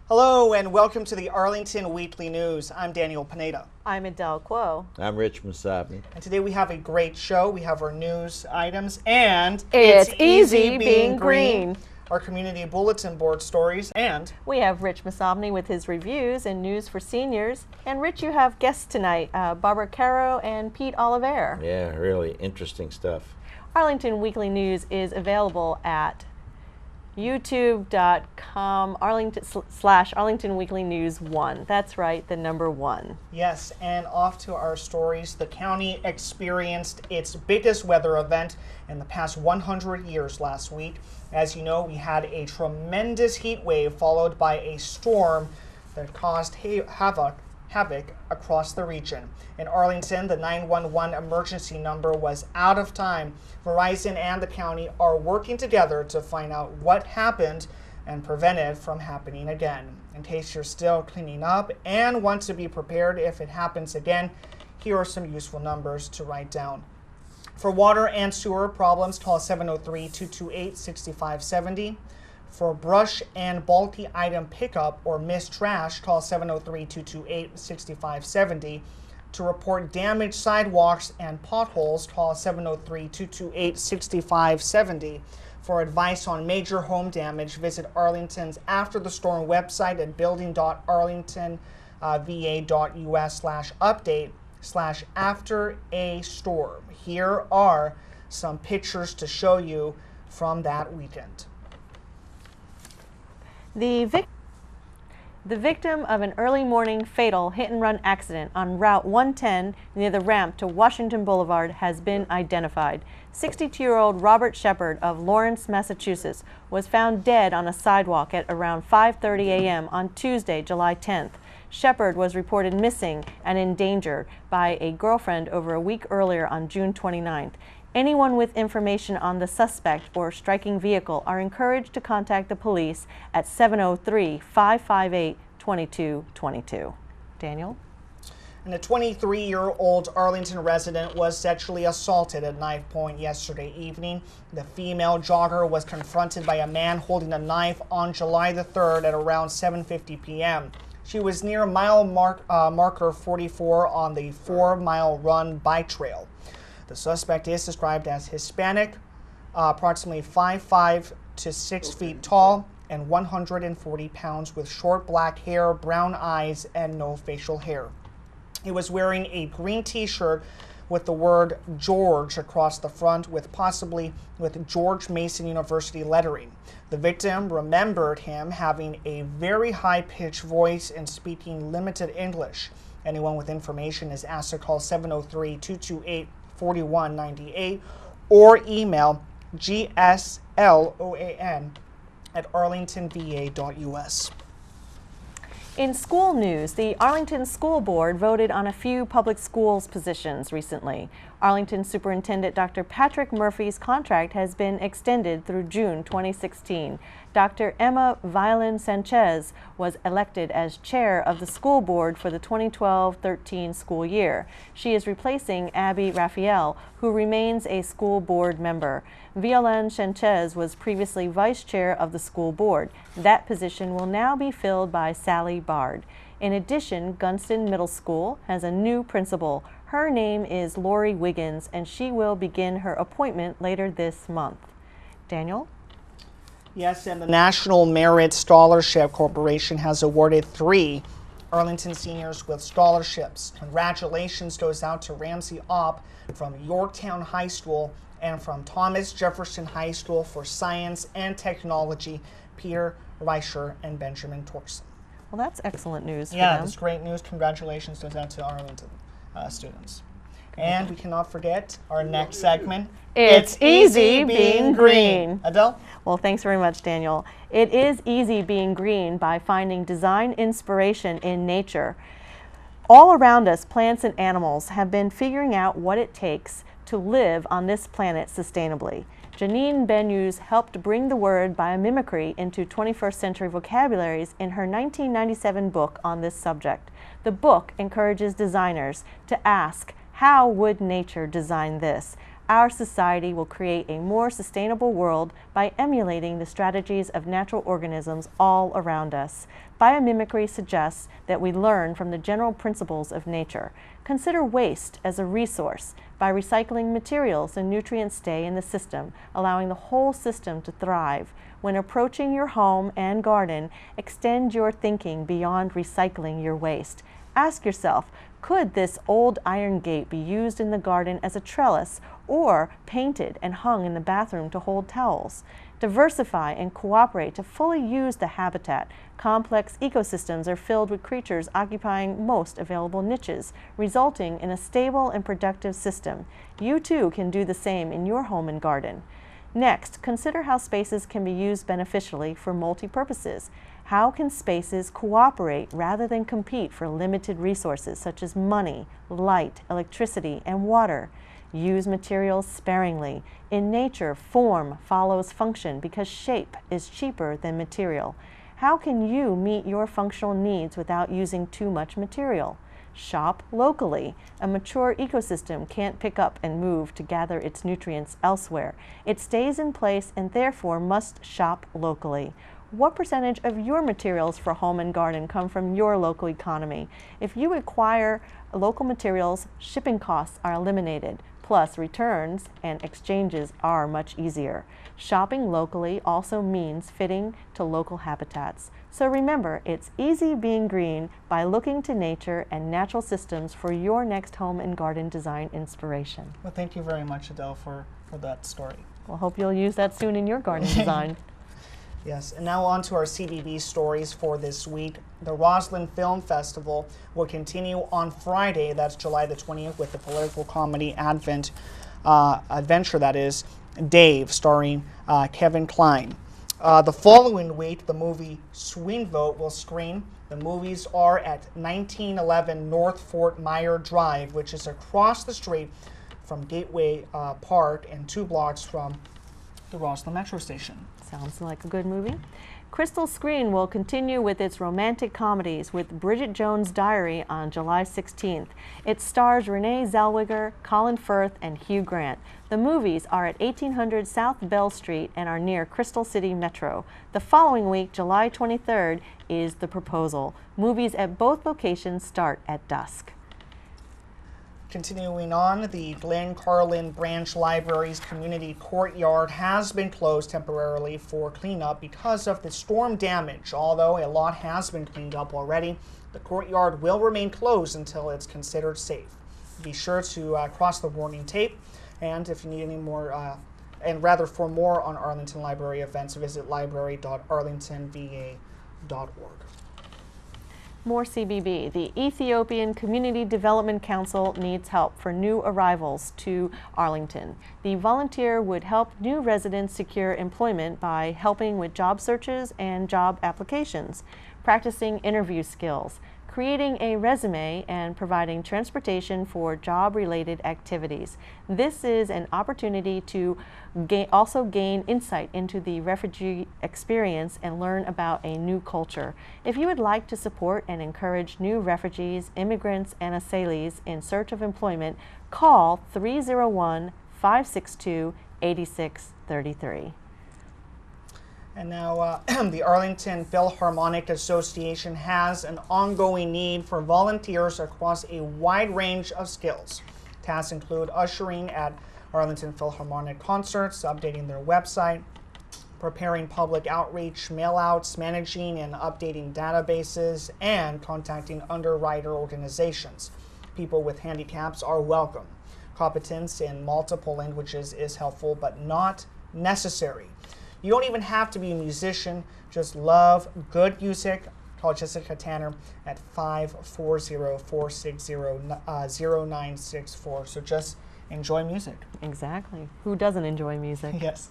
Hello and welcome to the Arlington Weekly News. I'm Daniel Pineda. I'm Adele Quo. I'm Rich Masabni. And today we have a great show. We have our news items and It's easy being green. Our community bulletin board stories, and we have Rich Masabni with his reviews and news for seniors. And Rich, you have guests tonight, Barbara Caro and Pete Oliveira. Yeah, really interesting stuff. Arlington Weekly News is available at youtube.com /Arlington Weekly News 1. That's right, the number 1. Yes, and off to our stories. The county experienced its biggest weather event in the past 100 years last week. As you know, we had a tremendous heat wave followed by a storm that caused havoc across the region. In Arlington, the 911 emergency number was out of time. Verizon and the county are working together to find out what happened and prevent it from happening again. In case you're still cleaning up and want to be prepared if it happens again, here are some useful numbers to write down. For water and sewer problems, call 703-228-6570. For brush and bulky item pickup or missed trash, call 703-228-6570. To report damaged sidewalks and potholes, call 703-228-6570. For advice on major home damage, visit Arlington's After the Storm website at building.arlingtonva.us/update/after-a-storm. Here are some pictures to show you from that weekend. The victim of an early morning fatal hit-and-run accident on Route 110 near the ramp to Washington Boulevard has been identified. 62-year-old Robert Shepard of Lawrence, Massachusetts, was found dead on a sidewalk at around 5:30 a.m. on Tuesday, July 10th. Shepard was reported missing and endangered by a girlfriend over a week earlier on June 29th. Anyone with information on the suspect or striking vehicle are encouraged to contact the police at 703-558-2222. Daniel? And a 23-year-old Arlington resident was sexually assaulted at knife point yesterday evening. The female jogger was confronted by a man holding a knife on July the 3rd at around 7:50 p.m. She was near mile marker 44 on the 4-mile run bike trail. The suspect is described as Hispanic, approximately 5'5" to 6 feet tall, and 140 pounds with short black hair, brown eyes, and no facial hair. He was wearing a green t-shirt with the word George across the front with George Mason University lettering. The victim remembered him having a very high-pitched voice and speaking limited English. Anyone with information is asked to call 703-228-4198 or email gslOAN@arlingtonva.us. In school news, the Arlington School Board voted on a few public schools positions recently. Arlington Superintendent Dr. Patrick Murphy's contract has been extended through June 2016. Dr. Emma Violin Sanchez was elected as chair of the school board for the 2012-13 school year. She is replacing Abby Raphael, who remains a school board member. Violin Sanchez was previously vice chair of the school board. That position will now be filled by Sally Bard. In addition, Gunston Middle School has a new principal. Her name is Lori Wiggins, and she will begin her appointment later this month. Daniel? Yes, and the National Merit Scholarship Corporation has awarded 3 Arlington seniors with scholarships. Congratulations goes out to Ramsey Opp from Yorktown High School and from Thomas Jefferson High School for Science and Technology, Peter Reicher and Benjamin Torson. Well, that's excellent news for Yeah, them. that's great news. Congratulations goes out to Arlington students. And we cannot forget our next segment. It's easy being green. Adele? Well, thanks very much, Daniel. It is easy being green by finding design inspiration in nature. All around us, plants and animals have been figuring out what it takes to live on this planet sustainably. Janine Benyus helped bring the word biomimicry into 21st century vocabularies in her 1997 book on this subject. The book encourages designers to ask, how would nature design this? Our society will create a more sustainable world by emulating the strategies of natural organisms all around us. Biomimicry suggests that we learn from the general principles of nature. Consider waste as a resource. By recycling materials, the nutrients stay in the system, allowing the whole system to thrive. When approaching your home and garden, extend your thinking beyond recycling your waste. Ask yourself, could this old iron gate be used in the garden as a trellis or painted and hung in the bathroom to hold towels? Diversify and cooperate to fully use the habitat. Complex ecosystems are filled with creatures occupying most available niches, resulting in a stable and productive system. You too can do the same in your home and garden. Next, consider how spaces can be used beneficially for multi-purposes. How can spaces cooperate rather than compete for limited resources such as money, light, electricity, and water? Use materials sparingly. In nature, form follows function because shape is cheaper than material. How can you meet your functional needs without using too much material? Shop locally. A mature ecosystem can't pick up and move to gather its nutrients elsewhere. It stays in place and therefore must shop locally. What percentage of your materials for home and garden come from your local economy? If you acquire local materials, shipping costs are eliminated. Plus, returns and exchanges are much easier. Shopping locally also means fitting to local habitats. So remember, it's easy being green by looking to nature and natural systems for your next home and garden design inspiration. Well, thank you very much, Adele, for that story. Well, hope you'll use that soon in your garden design. Yes, and now on to our CBB stories for this week. The Roslyn Film Festival will continue on Friday, that's July the 20th, with the political comedy adventure, that is, Dave, starring Kevin Kline. The following week, the movie Swing Vote will screen. The movies are at 1911 North Fort Myer Drive, which is across the street from Gateway Park and 2 blocks from the Roslyn Metro Station. Sounds like a good movie. Crystal Screen will continue with its romantic comedies with Bridget Jones' Diary on July 16th. It stars Renee Zellweger, Colin Firth, and Hugh Grant. The movies are at 1800 South Bell Street and are near Crystal City Metro. The following week, July 23rd, is The Proposal. Movies at both locations start at dusk. Continuing on, the Glen Carlin Branch Library's community courtyard has been closed temporarily for cleanup because of the storm damage. Although a lot has been cleaned up already, the courtyard will remain closed until it's considered safe. Be sure to cross the warning tape, and if you need any more, for more on Arlington Library events, visit library.arlingtonva.org. More CBB. The Ethiopian Community Development Council needs help for new arrivals to Arlington. The volunteer would help new residents secure employment by helping with job searches and job applications, practicing interview skills, creating a resume, and providing transportation for job-related activities. This is an opportunity to also gain insight into the refugee experience and learn about a new culture. If you would like to support and encourage new refugees, immigrants, and asylees in search of employment, call 301-562-8633. And now the Arlington Philharmonic Association has an ongoing need for volunteers across a wide range of skills. Tasks include ushering at Arlington Philharmonic concerts, updating their website, preparing public outreach mailouts, managing and updating databases, and contacting underwriter organizations. People with handicaps are welcome. Competence in multiple languages is helpful but not necessary. You don't even have to be a musician, just love good music. Call Jessica Tanner at 540-460-0964. So just enjoy music. Exactly. Who doesn't enjoy music? Yes.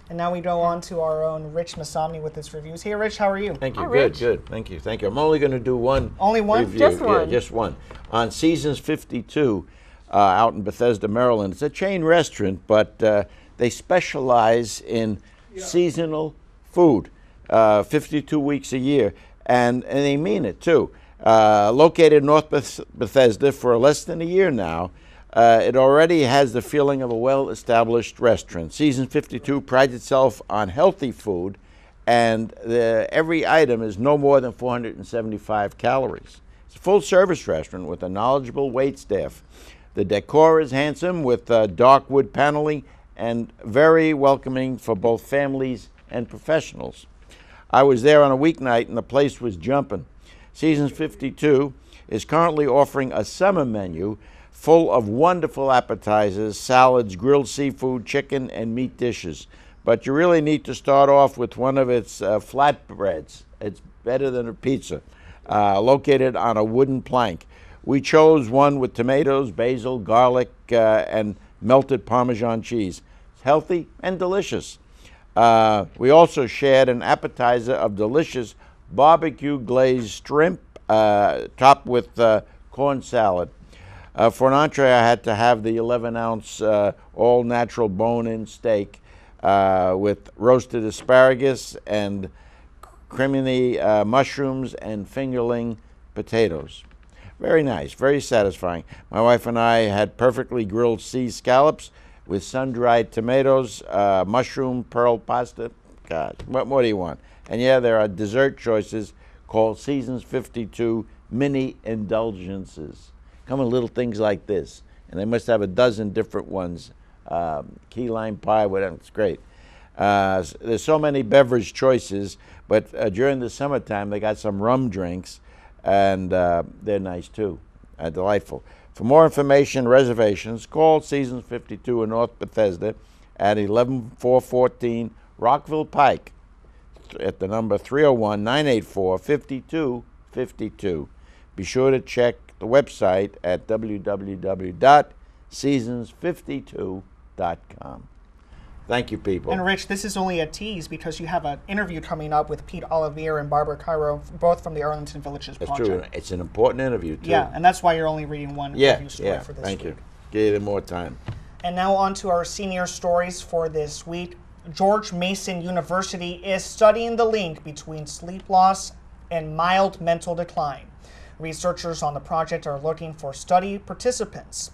And now we go on to our own Rich Masami with his reviews. Hey, Rich, how are you? Thank you. Hi, Good, Rich. good. Thank you. Thank you. I'm only going to do one. Only one? Review. Just one. Yeah, just one. On Seasons 52 out in Bethesda, Maryland. It's a chain restaurant, but they specialize in seasonal food, 52 weeks a year, and they mean it too. Located in North Bethesda for less than a year now, It already has the feeling of a well-established restaurant. Season 52 prides itself on healthy food, and every item is no more than 475 calories. It's a full-service restaurant with a knowledgeable wait staff. The decor is handsome with dark wood paneling and very welcoming for both families and professionals. I was there on a weeknight and the place was jumping. Seasons 52 is currently offering a summer menu full of wonderful appetizers, salads, grilled seafood, chicken, and meat dishes. But you really need to start off with one of its flatbreads. It's better than a pizza, located on a wooden plank. We chose one with tomatoes, basil, garlic, and melted Parmesan cheese. It's healthy and delicious. We also shared an appetizer of delicious barbecue glazed shrimp topped with corn salad. For an entree, I had to have the 11-ounce all-natural bone-in steak with roasted asparagus and creamy mushrooms and fingerling potatoes. Very nice, very satisfying. My wife and I had perfectly grilled sea scallops with sun-dried tomatoes, mushroom pearl pasta. God, what more do you want? And yeah, there are dessert choices called Seasons 52 Mini Indulgences. Come in little things like this, and they must have a dozen different ones. Key lime pie, whatever, it's great. There's so many beverage choices, but during the summertime they got some rum drinks, and they're nice too, delightful. For more information, reservations, call Seasons 52 in North Bethesda at 11414 Rockville Pike at the number 301-984-5252. Be sure to check the website at www.seasons52.com. Thank you, people. And Rich, this is only a tease because you have an interview coming up with Pete Olivier and Barbara Cairo, both from the Arlington Villages Project. That's true. It's an important interview, too. Yeah, and that's why you're only reading one review story for this thank week. you. Give it more time. And now on to our senior stories for this week. George Mason University is studying the link between sleep loss and mild mental decline. Researchers on the project are looking for study participants.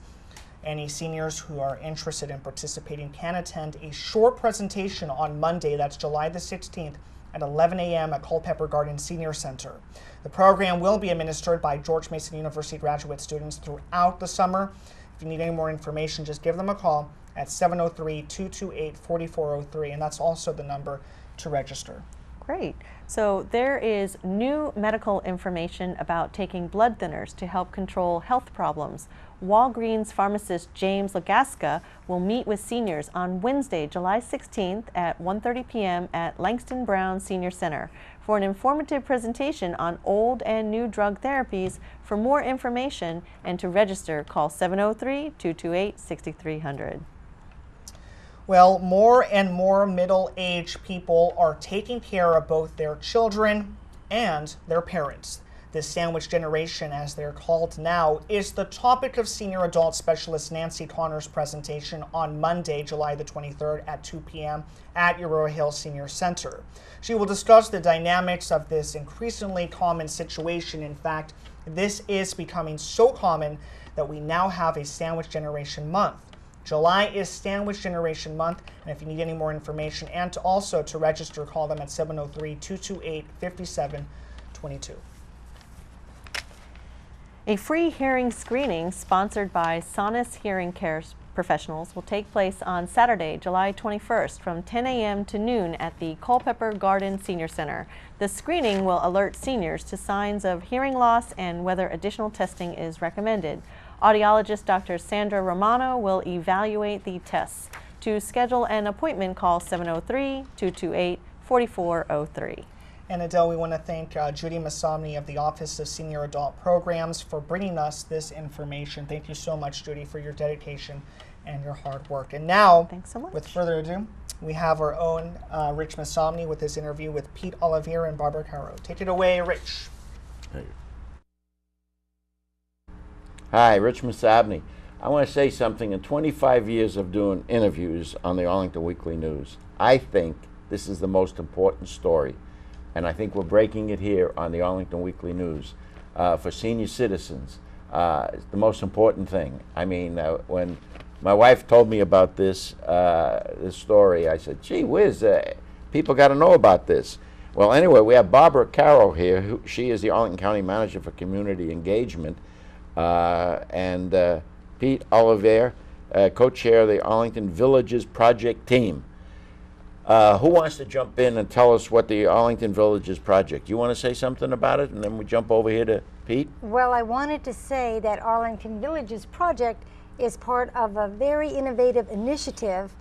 Any seniors who are interested in participating can attend a short presentation on Monday, that's July the 16th, at 11 a.m. at Culpeper Garden Senior Center. The program will be administered by George Mason University graduate students throughout the summer. If you need any more information, just give them a call at 703-228-4403, and that's also the number to register. Great. So there is new medical information about taking blood thinners to help control health problems. Walgreens pharmacist James Lagaska will meet with seniors on Wednesday, July 16th at 1:30 p.m. at Langston Brown Senior Center for an informative presentation on old and new drug therapies. For more information and to register, call 703-228-6300. Well, more and more middle-aged people are taking care of both their children and their parents. This sandwich generation, as they're called now, is the topic of senior adult specialist Nancy Connor's presentation on Monday, July the 23rd at 2 p.m. at Aurora Hill Senior Center. She will discuss the dynamics of this increasingly common situation. In fact, this is becoming so common that we now have a Sandwich Generation Month. July is Sandwich Generation Month, and if you need any more information and to register, call them at 703-228-5722. A free hearing screening sponsored by Sonus Hearing Care Professionals will take place on Saturday, July 21st from 10 a.m. to noon at the Culpeper Garden Senior Center. The screening will alert seniors to signs of hearing loss and whether additional testing is recommended. Audiologist Dr. Sandra Romano will evaluate the tests. To schedule an appointment, call 703-228-4403. And Adele, we want to thank Judy Masomny of the Office of Senior Adult Programs for bringing us this information. Thank you so much, Judy, for your dedication and your hard work. And now, thanks so much. With further ado, we have our own Rich Masomny with his interview with Pete Olivier and Barbara Cairo. Take it away, Rich. Hey. Hi, Rich Masabny. I want to say something. In 25 years of doing interviews on the Arlington Weekly News, I think this is the most important story, and I think we're breaking it here on the Arlington Weekly News for senior citizens. is the most important thing. I mean, when my wife told me about this story, I said, gee whiz, people got to know about this. Well, anyway, we have Barbara Carroll here. She is the Arlington County Manager for Community Engagement, and Pete Oliver, co-chair of the Arlington Villages Project Team. Who wants to jump in and tell us what the Arlington Villages Project? You want to say something about it, and then we jump over here to Pete? Well, I wanted to say that Arlington Villages Project is part of a very innovative initiative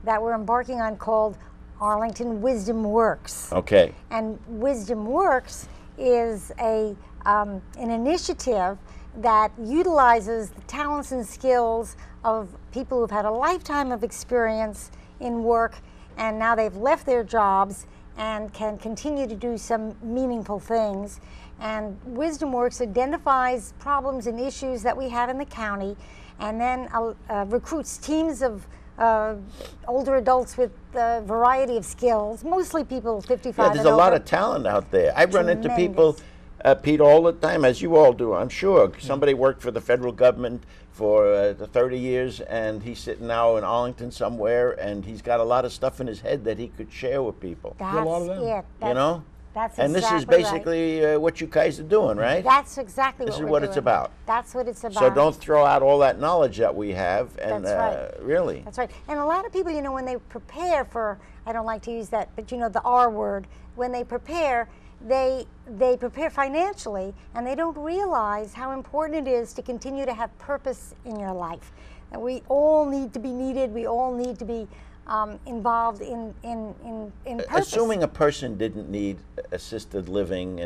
that we're embarking on called Arlington Wisdom Works. Okay. And Wisdom Works is an initiative that utilizes the talents and skills of people who've had a lifetime of experience in work, and now they've left their jobs and can continue to do some meaningful things. And Wisdom Works identifies problems and issues that we have in the county, and then recruits teams of older adults with a variety of skills, mostly people 55 Yeah, there's and a lot over. of talent out there. I run into Tremendous. people, Pete, all the time, as you all do, I'm sure. Somebody worked for the federal government for 30 years, and he's sitting now in Arlington somewhere, and he's got a lot of stuff in his head that he could share with people. That's a lot of them. it. You know? That's And this is exactly right. basically what you guys are doing, right? That's exactly This what is we're what doing. it's about. That's what it's about. So don't throw out all that knowledge that we have, and That's right. really. That's right. And a lot of people, you know, when they prepare for, I don't like to use that, but you know, the R word, when they prepare, they prepare financially, and they don't realize how important it is to continue to have purpose in your life. And we all need to be needed. We all need to be involved in purpose. Assuming a person didn't need assisted living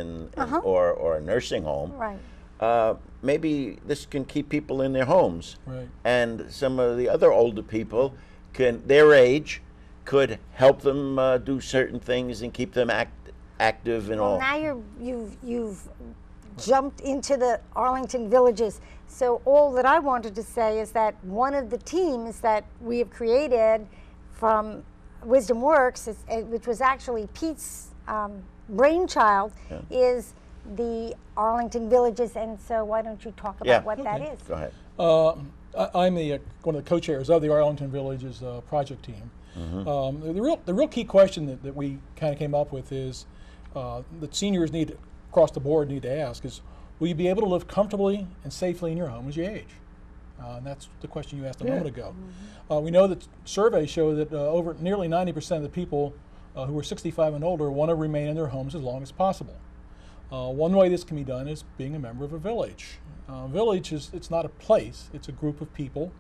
or a nursing home, Right. maybe this can keep people in their homes. Right. And some of the other older people their age could help them do certain things and keep them active and all. Well, now you've jumped into the Arlington Villages. So all that I wanted to say is that one of the teams that we have created from Wisdom Works, which was actually Pete's brainchild, is the Arlington Villages. And so why don't you talk about what that is? Go ahead. I'm one of the co-chairs of the Arlington Villages project team. The real key question that we kind of came up with is that seniors across the board need to ask is, will you be able to live comfortably and safely in your home as you age? And that's the question you asked a moment ago. We know that surveys show that over nearly 90% of the people who are 65 and older want to remain in their homes as long as possible. One way this can be done is being a member of a village. Village it's not a place, it's a group of people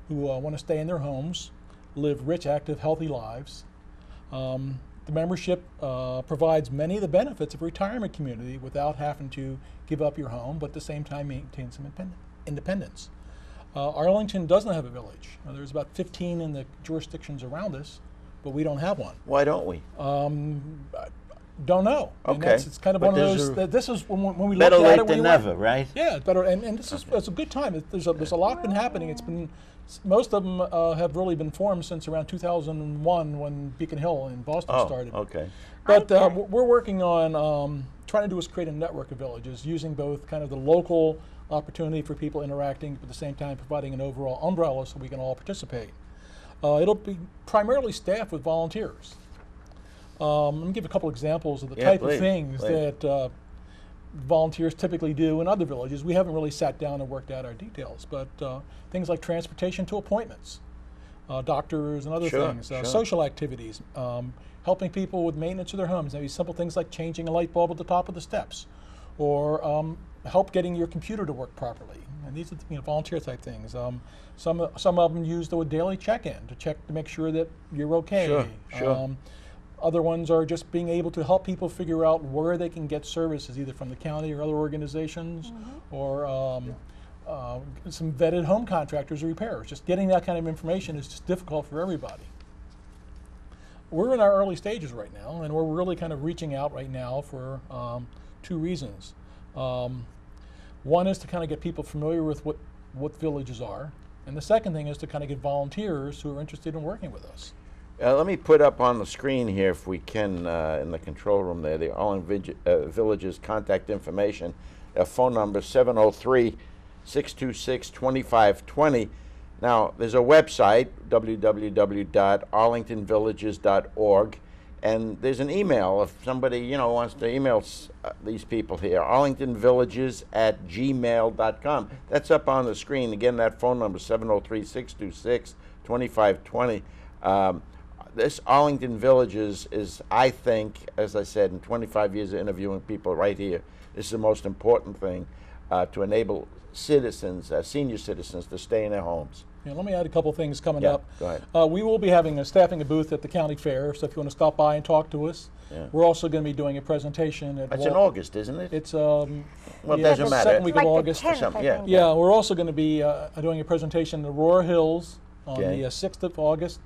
who want to stay in their homes, live rich, active, healthy lives. The membership provides many of the benefits of a retirement community without having to give up your home, but at the same time maintain some independence. Arlington doesn't have a village. There's about 15 in the jurisdictions around us, but we don't have one. Why don't we? Don't know. And Okay. it's kind of But one of those. This is when we look Better at late it. than never, right? Yeah, it's better, and this is it's a good time. There's a lot been happening. It's been most of them have really been formed since around 2001 when Beacon Hill in Boston started. Okay. But we're working on trying to do is create a network of villages using both kind of the local opportunity for people interacting, but at the same time providing an overall umbrella so we can all participate. It'll be primarily staffed with volunteers. Let me give a couple examples of the type of things that volunteers typically do in other villages. We haven't really sat down and worked out our details, but things like transportation to appointments, doctors and other things, social activities, helping people with maintenance of their homes, maybe simple things like changing a light bulb at the top of the steps, or help getting your computer to work properly. And these are volunteer type things. Some of them use the daily check-in to make sure that you're okay. Sure. Other ones are just being able to help people figure out where they can get services, either from the county or other organizations, or some vetted home contractors or repairers. Just getting that kind of information is just difficult for everybody. We're in our early stages right now, and we're really kind of reaching out right now for two reasons. One is to kind of get people familiar with what villages are, and the second thing is to kind of get volunteers who are interested in working with us. Let me put up on the screen here, if we can, in the control room there, the Arlington Villages contact information. Phone number 703 626-2520. Now, there's a website, www.arlingtonvillages.org, and there's an email if somebody, wants to email these people here, arlingtonvillages@gmail.com. That's up on the screen. Again, that phone number, 703-626-2520. This Arlington Villages is, I think, as I said, in 25 years of interviewing people right here, this is the most important thing to enable citizens, senior citizens, to stay in their homes. Yeah, let me add a couple things coming Yeah, up. go ahead. We will be staffing a booth at the county fair, so if you want to stop by and talk to us. Yeah. We're also going to be doing a presentation at It's in August, isn't it? It's Well, it yeah, doesn't the matter. second week Like of the August. 10th, something, I yeah. think. Yeah, we're also going to be doing a presentation in Aurora Hills on Okay. the 6th of August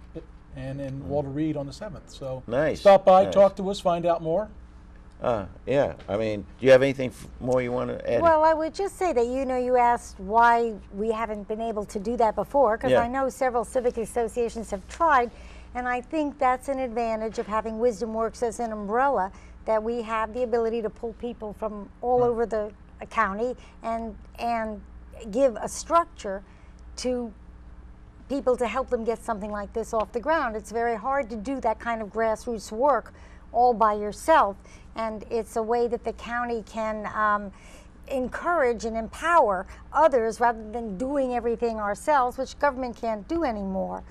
and in Walter Reed on the 7th. So Nice, stop by, nice. talk to us, find out more. Yeah, I mean, do you have anything more you want to add? Well, I would just say that, you asked why we haven't been able to do that before, because Yeah. I know several civic associations have tried, and I think that's an advantage of having Wisdom Works as an umbrella, that we have the ability to pull people from all over the county and give a structure to people to help them get something like this off the ground. It's very hard to do that kind of grassroots work all by yourself, and it's a way that the county can encourage and empower others rather than doing everything ourselves, which government can't do anymore.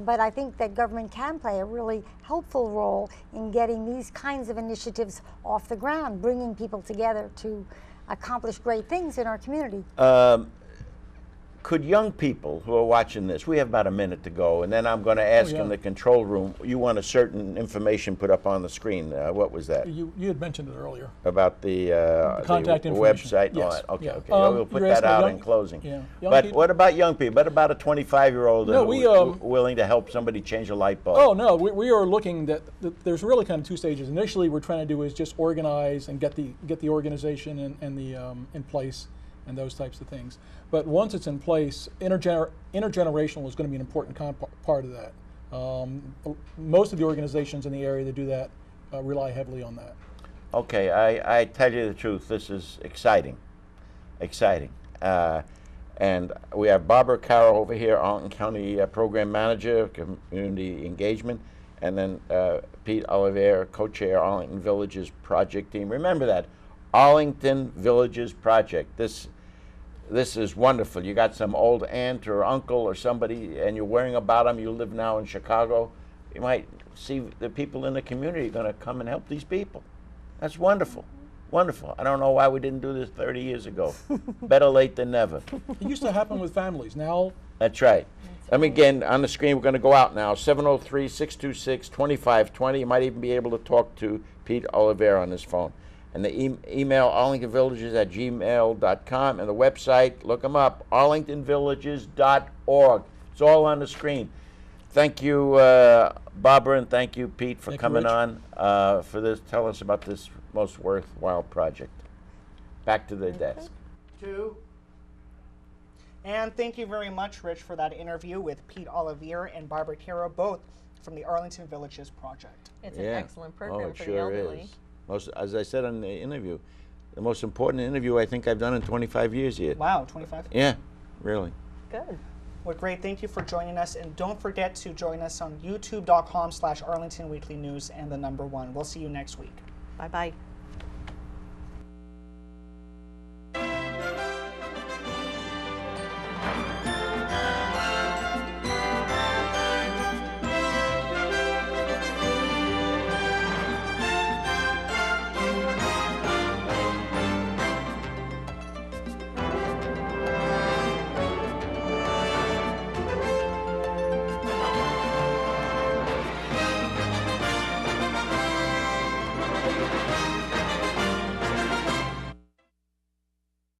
But I think that government can play a really helpful role in getting these kinds of initiatives off the ground, bringing people together to accomplish great things in our community. Could young people who are watching this, we have about a minute to go, and then I'm going to ask yeah. in the control room, you want a certain information put up on the screen. What was that? You had mentioned it earlier. About the contact the information. website? Yes. All right. Okay, Yeah. okay. We'll put you're that asking out young- in closing. yeah, young But people- what about young people? What about a 25-year-old No, willing to help somebody change a light bulb? Oh no, we are looking that there's really kind of two stages. Initially, we're trying to do is just organize and get the organization and the in place and those types of things. But once it's in place, intergenerational is going to be an important part of that. Most of the organizations in the area that do that rely heavily on that. Okay, I tell you the truth, this is exciting, exciting. And we have Barbara Carroll over here, Arlington County Program Manager, Community Engagement, and then Pete Oliver, Co-Chair, Arlington Villages Project Team. Remember that, Arlington Villages Project. This is wonderful. You got some old aunt or uncle or somebody, and you're worrying about them. You live now in Chicago. You might see the people in the community going to come and help these people. That's wonderful. Wonderful. I don't know why we didn't do this 30 years ago. Better late than never. It used to happen with families. Now, That's right. Let me again, on the screen, we're going to go out now. 703-626-2520. You might even be able to talk to Pete Oliver on his phone. And the email, arlingtonvillages@gmail.com, and the website, look them up, arlingtonvillages.org. It's all on the screen. Thank you, Barbara, and thank you, Pete, for Thank you, coming Rich. on for this. Tell us about this most worthwhile project. Back to the desk. And thank you very much, Rich, for that interview with Pete Oliver and Barbara Caro, both from the Arlington Villages Project. It's an excellent program Oh, it for sure the elderly. is. As I said in the interview, the most important interview I think I've done in 25 years here. Wow, 25. Yeah, really. Good. Well, great. Thank you for joining us. And don't forget to join us on youtube.com/Arlington Weekly News and the #1. We'll see you next week. Bye-bye.